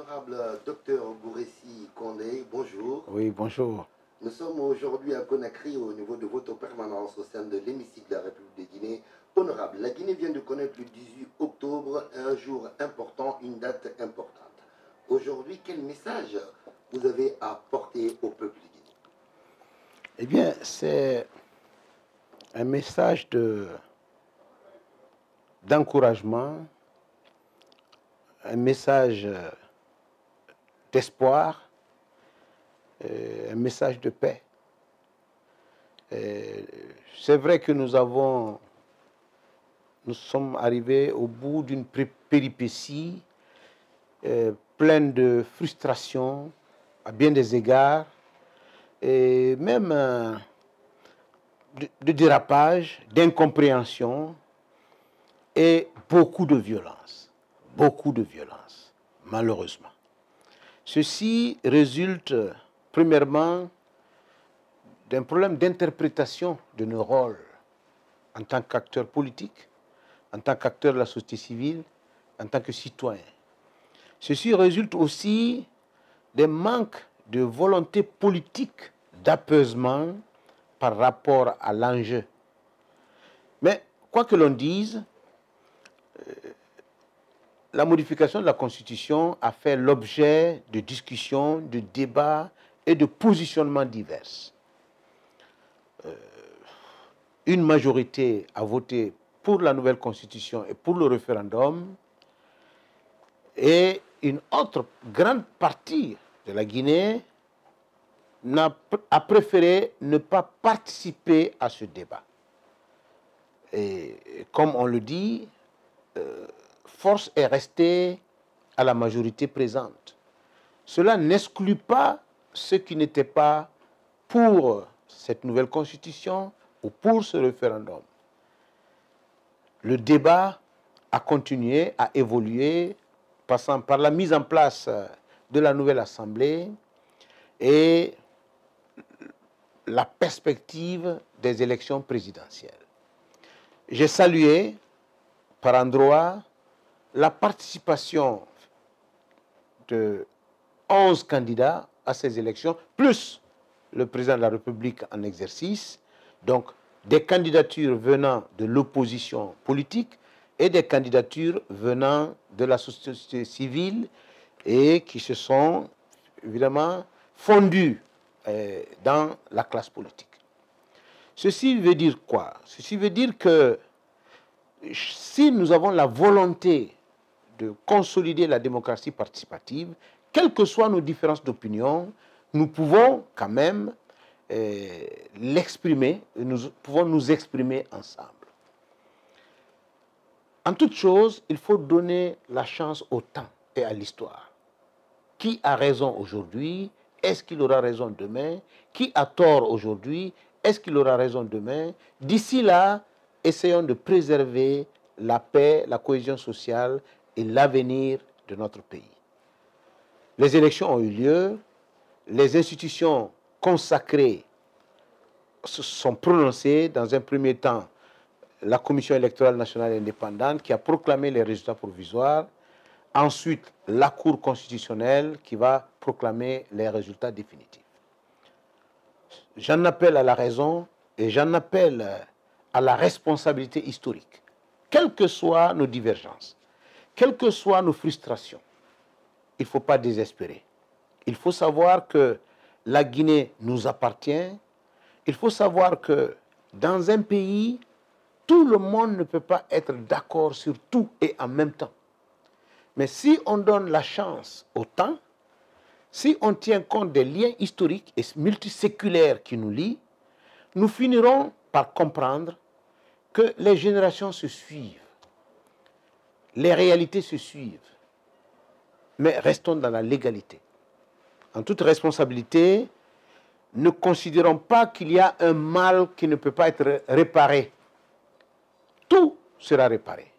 Honorable docteur Gouressi Kondé, bonjour. Oui, bonjour. Nous sommes aujourd'hui à Conakry au niveau de votre permanence au sein de l'hémicycle de la République de Guinée. Honorable, la Guinée vient de connaître le 18 octobre, un jour important, une date importante. Aujourd'hui, quel message vous avez à porter au peuple guinéen? Eh bien, c'est un message d'encouragement, un message d'espoir, un message de paix. C'est vrai que nous sommes arrivés au bout d'une péripétie pleine de frustration à bien des égards et même de dérapage, d'incompréhension et beaucoup de violence, malheureusement. Ceci résulte premièrement d'un problème d'interprétation de nos rôles en tant qu'acteurs politiques, en tant qu'acteurs de la société civile, en tant que citoyens. Ceci résulte aussi d'un manque de volonté politique d'apaisement par rapport à l'enjeu. Mais quoi que l'on dise, la modification de la Constitution a fait l'objet de discussions, de débats et de positionnements divers. Une majorité a voté pour la nouvelle Constitution et pour le référendum, et une autre grande partie de la Guinée a préféré ne pas participer à ce débat. Et comme on le dit, force est restée à la majorité présente. Cela n'exclut pas ceux qui n'étaient pas pour cette nouvelle constitution ou pour ce référendum. Le débat a continué, a évolué, passant par la mise en place de la nouvelle assemblée et la perspective des élections présidentielles. J'ai salué par endroit la participation de 11 candidats à ces élections, plus le président de la République en exercice, donc des candidatures venant de l'opposition politique et des candidatures venant de la société civile et qui se sont évidemment fondues dans la classe politique. Ceci veut dire quoi? Ceci veut dire que si nous avons la volonté de consolider la démocratie participative, quelles que soient nos différences d'opinion, nous pouvons quand même l'exprimer, nous pouvons nous exprimer ensemble. En toute chose, il faut donner la chance au temps et à l'histoire. Qui a raison aujourd'hui? Est-ce qu'il aura raison demain? Qui a tort aujourd'hui? Est-ce qu'il aura raison demain? D'ici là, essayons de préserver la paix, la cohésion sociale et l'avenir de notre pays. Les élections ont eu lieu, les institutions consacrées se sont prononcées. Dans un premier temps, la Commission électorale nationale indépendante qui a proclamé les résultats provisoires. Ensuite, la Cour constitutionnelle qui va proclamer les résultats définitifs. J'en appelle à la raison et j'en appelle à la responsabilité historique. Quelles que soient nos divergences, quelles que soient nos frustrations, il ne faut pas désespérer. Il faut savoir que la Guinée nous appartient. Il faut savoir que dans un pays, tout le monde ne peut pas être d'accord sur tout et en même temps. Mais si on donne la chance au temps, si on tient compte des liens historiques et multiséculaires qui nous lient, nous finirons par comprendre que les générations se suivent, les réalités se suivent, mais restons dans la légalité. En toute responsabilité, ne considérons pas qu'il y a un mal qui ne peut pas être réparé. Tout sera réparé.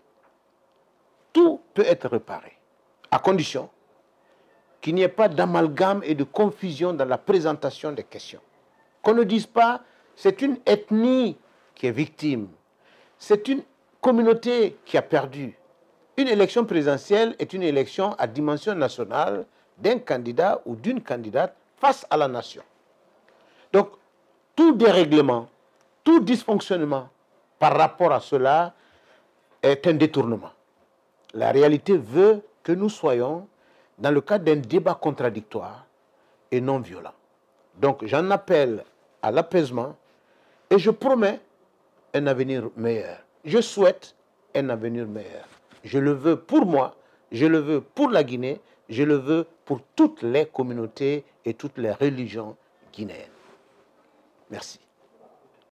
Tout peut être réparé, à condition qu'il n'y ait pas d'amalgame et de confusion dans la présentation des questions. Qu'on ne dise pas, c'est une ethnie qui est victime, c'est une communauté qui a perdu. Une élection présidentielle est une élection à dimension nationale d'un candidat ou d'une candidate face à la nation. Donc, tout dérèglement, tout dysfonctionnement par rapport à cela est un détournement. La réalité veut que nous soyons dans le cadre d'un débat contradictoire et non violent. Donc, j'en appelle à l'apaisement et je promets un avenir meilleur. Je souhaite un avenir meilleur. Je le veux pour moi, je le veux pour la Guinée, je le veux pour toutes les communautés et toutes les religions guinéennes. Merci.